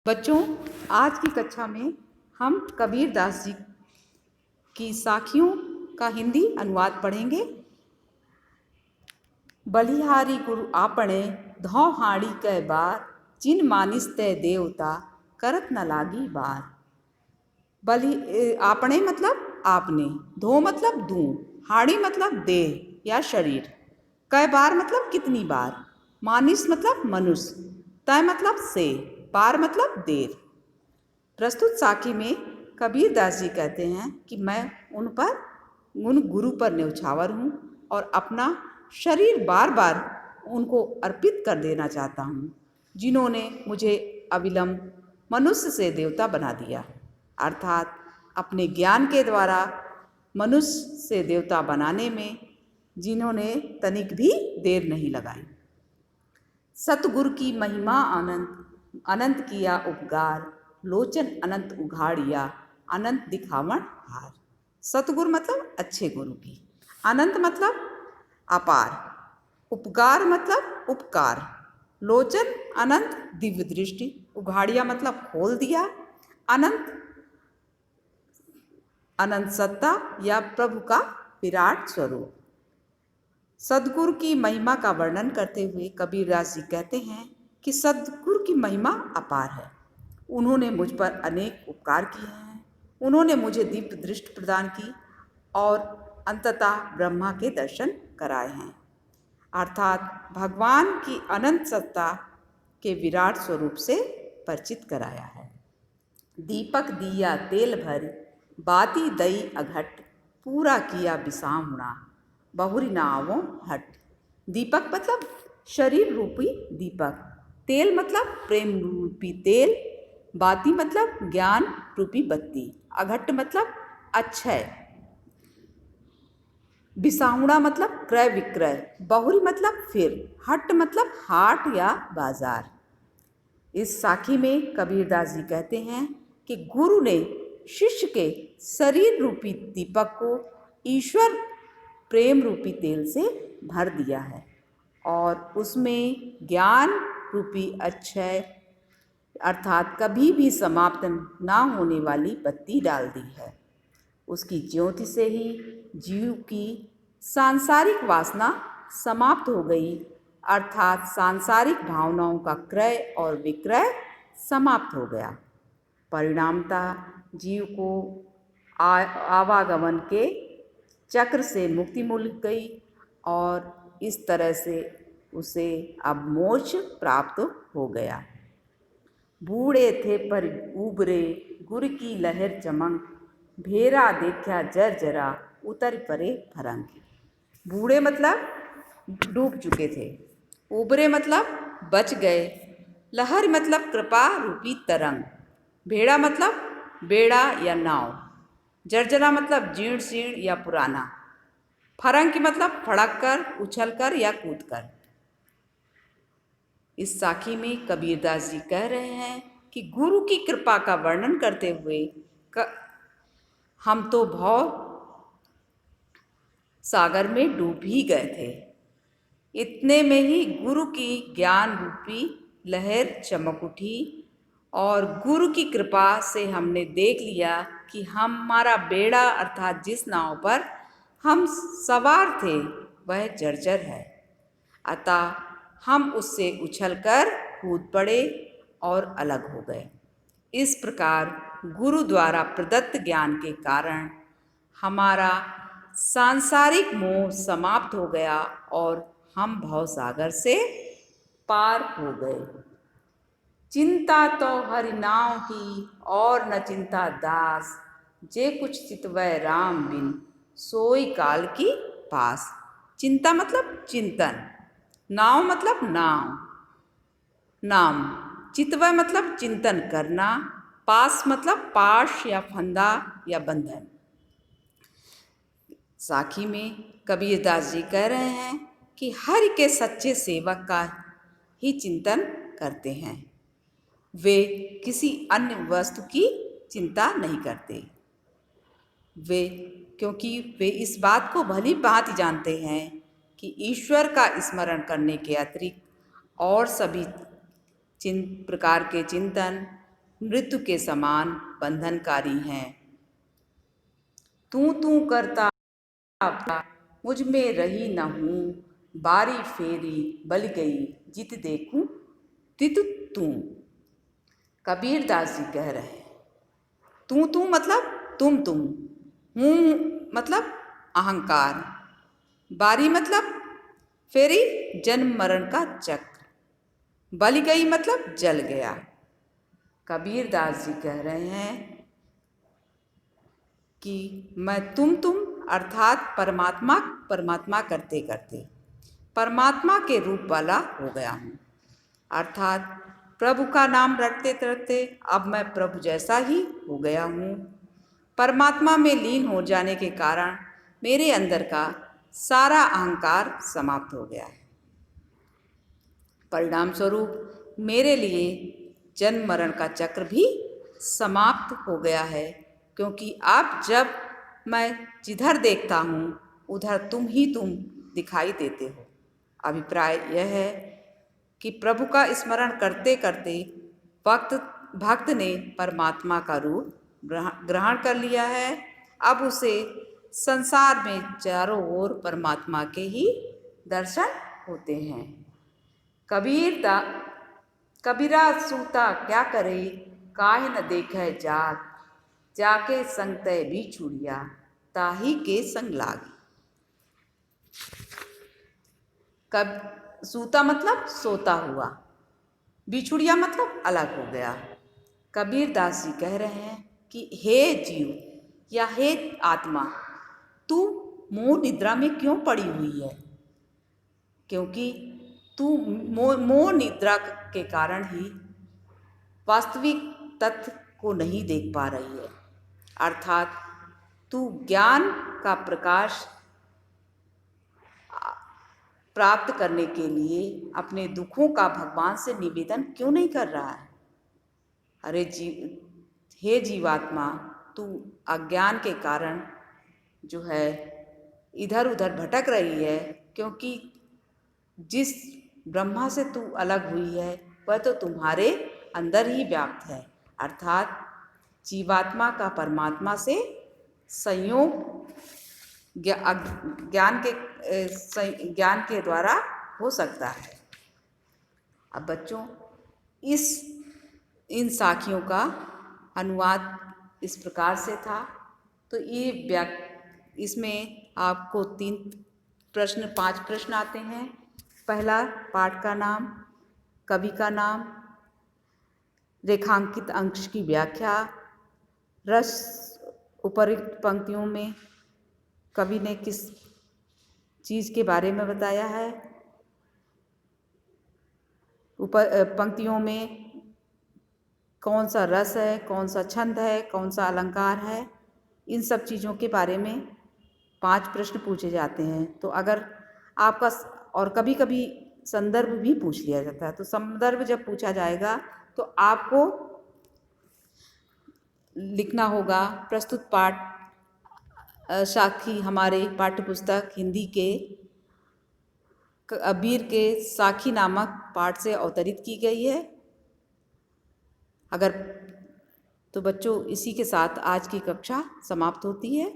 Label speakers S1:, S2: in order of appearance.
S1: बच्चों, आज की कक्षा में हम कबीर दास जी की साखियों का हिंदी अनुवाद पढ़ेंगे। बलिहारी गुरु आपणे धौ हाड़ी कै बार, जिन मानिस तै देवता करत न लागी बार। आपणे मतलब आपने, धो मतलब दूं, हाड़ी मतलब देह या शरीर, कै बार मतलब कितनी बार, मानिस मतलब मनुष्य, तय मतलब से, बार मतलब देर। प्रस्तुत साखी में कबीर दास जी कहते हैं कि मैं उन गुरु पर न्यौछावर हूँ और अपना शरीर बार बार उनको अर्पित कर देना चाहता हूँ, जिन्होंने मुझे अविलंब मनुष्य से देवता बना दिया। अर्थात अपने ज्ञान के द्वारा मनुष्य से देवता बनाने में जिन्होंने तनिक भी देर नहीं लगाई। सतगुरु की महिमा अनंत, अनंत किया उपकार, लोचन अनंत उघाड़िया, अनंत दिखावण हार। सतगुरु मतलब अच्छे गुरु की, अनंत मतलब अपार, उपकार मतलब उपकार, लोचन अनंत दिव्य दृष्टि, उघाड़िया मतलब खोल दिया, अनंत अनंत सत्ता या प्रभु का विराट स्वरूप। सदगुरु की महिमा का वर्णन करते हुए कबीर दास जी कहते हैं कि सदगुरु की महिमा अपार है। उन्होंने मुझ पर अनेक उपकार किए हैं। उन्होंने मुझे दिव्य दृष्टि प्रदान की और अंततः ब्रह्मा के दर्शन कराए हैं, अर्थात भगवान की अनंत सत्ता के विराट स्वरूप से परिचित कराया है। दीपक दिया तेल भर, बाती दई अघट, पूरा किया बिसाहुणा, बहुरी नावों हट। दीपक मतलब शरीर रूपी दीपक, तेल मतलब प्रेम रूपी तेल, बाती मतलब ज्ञान रूपी बत्ती, अघट मतलब अक्षय, बिसाहुणा मतलब क्रय विक्रय, बहुरी मतलब फिर, हट मतलब हाट या बाजार। इस साखी में कबीर दास जी कहते हैं कि गुरु ने शिष्य के शरीर रूपी दीपक को ईश्वर प्रेम रूपी तेल से भर दिया है और उसमें ज्ञान रूपी अक्षय अर्थात कभी भी समाप्त ना होने वाली बत्ती डाल दी है। उसकी ज्योति से ही जीव की सांसारिक वासना समाप्त हो गई, अर्थात सांसारिक भावनाओं का क्रय और विक्रय समाप्त हो गया। परिणामतः जीव को आवागमन के चक्र से मुक्ति मिल गई और इस तरह से उसे अब मोक्ष प्राप्त हो गया। बूढ़े थे पर उबरे, गुर की लहर चमक, भेरा देखा जर जरा, उतर परे फरंग। बूढ़े मतलब डूब चुके थे, उबरे मतलब बच गए, लहर मतलब कृपा रूपी तरंग, भेड़ा मतलब बेड़ा या नाव, जर्जरा मतलब जीर्ण शीर्ण या पुराना, फरंग मतलब फड़क कर, उछल कर या कूद कर। इस साखी में कबीर दास जी कह रहे हैं कि गुरु की कृपा का वर्णन करते हुए हम तो भव सागर में डूब ही गए थे। इतने में ही गुरु की ज्ञान रूपी लहर चमक उठी और गुरु की कृपा से हमने देख लिया कि हमारा बेड़ा अर्थात जिस नाव पर हम सवार थे वह जर्जर है, अतः हम उससे उछलकर कूद पड़े और अलग हो गए। इस प्रकार गुरु द्वारा प्रदत्त ज्ञान के कारण हमारा सांसारिक मोह समाप्त हो गया और हम भवसागर से पार हो गए। चिंता तो हरि नाम की और न चिंता दास, जे कुछ चितवै राम बिन, सोई काल की पास। चिंता मतलब चिंतन, नाव मतलब नाम, चितवै मतलब चिंतन करना, पास मतलब पाश या फंदा या बंधन। साखी में कबीर दास जी कह रहे हैं कि हरि के सच्चे सेवक का ही चिंतन करते हैं, वे किसी अन्य वस्तु की चिंता नहीं करते। क्योंकि वे इस बात को भली भांति जानते हैं कि ईश्वर का स्मरण करने के अतिरिक्त और सभी प्रकार के चिंतन मृत्यु के समान बंधनकारी हैं। तू करता मुझ में रही न हूँ, बारी फेरी बल गई जित देखूं तित तू। कबीर दास जी कह रहे हैं, तू मतलब तुम, हूँ मतलब अहंकार, बारी मतलब फेरी जन्म मरण का चक्र, बल गई मतलब जल गया। कबीर दास जी कह रहे हैं कि मैं तुम अर्थात परमात्मा करते करते परमात्मा के रूप वाला हो गया हूँ, अर्थात प्रभु का नाम रटते रटते अब मैं प्रभु जैसा ही हो गया हूँ। परमात्मा में लीन हो जाने के कारण मेरे अंदर का सारा अहंकार समाप्त हो गया है। परिणाम स्वरूप मेरे लिए जन्म मरण का चक्र भी समाप्त हो गया है, क्योंकि अब जब मैं जिधर देखता हूँ उधर तुम ही तुम दिखाई देते हो। अभिप्राय यह है कि प्रभु का स्मरण करते करते भक्त ने परमात्मा का रूप ग्रहण कर लिया है। अब उसे संसार में चारों ओर परमात्मा के ही दर्शन होते हैं। कबीरा सूता क्या करे, काहे न देखे जात, जाके संग तय भी छुड़िया, ताही के संग लागी। सूता मतलब सोता हुआ, बिछुड़िया मतलब अलग हो गया। कबीर दास जी कह रहे हैं कि हे जीव या हे आत्मा, तू मोह निद्रा में क्यों पड़ी हुई है? क्योंकि तू मोह निद्रा के कारण ही वास्तविक तत्व को नहीं देख पा रही है, अर्थात तू ज्ञान का प्रकाश प्राप्त करने के लिए अपने दुखों का भगवान से निवेदन क्यों नहीं कर रहा है? अरे हे जीवात्मा, तू अज्ञान के कारण जो है इधर उधर भटक रही है, क्योंकि जिस ब्रह्मा से तू अलग हुई है वह तो तुम्हारे अंदर ही व्याप्त है, अर्थात जीवात्मा का परमात्मा से संयोग ज्ञान के द्वारा हो सकता है। अब बच्चों, इन साखियों का अनुवाद इस प्रकार से था। तो इसमें आपको 5 प्रश्न आते हैं। पहला, पाठ का नाम, कवि का नाम, रेखांकित अंश की व्याख्या, रस उपरोक्त पंक्तियों में कवि ने किस चीज़ के बारे में बताया है, पंक्तियों में कौन सा रस है, कौन सा छंद है, कौन सा अलंकार है, इन सब चीज़ों के बारे में 5 प्रश्न पूछे जाते हैं। तो अगर आपका, और कभी कभी संदर्भ भी पूछ लिया जाता है, तो संदर्भ जब पूछा जाएगा तो आपको लिखना होगा प्रस्तुत पाठ साखी हमारे पाठ्यपुस्तक हिंदी के कबीर के साखी नामक पाठ से अवतरित की गई है। अगर तो बच्चों, इसी के साथ आज की कक्षा समाप्त होती है।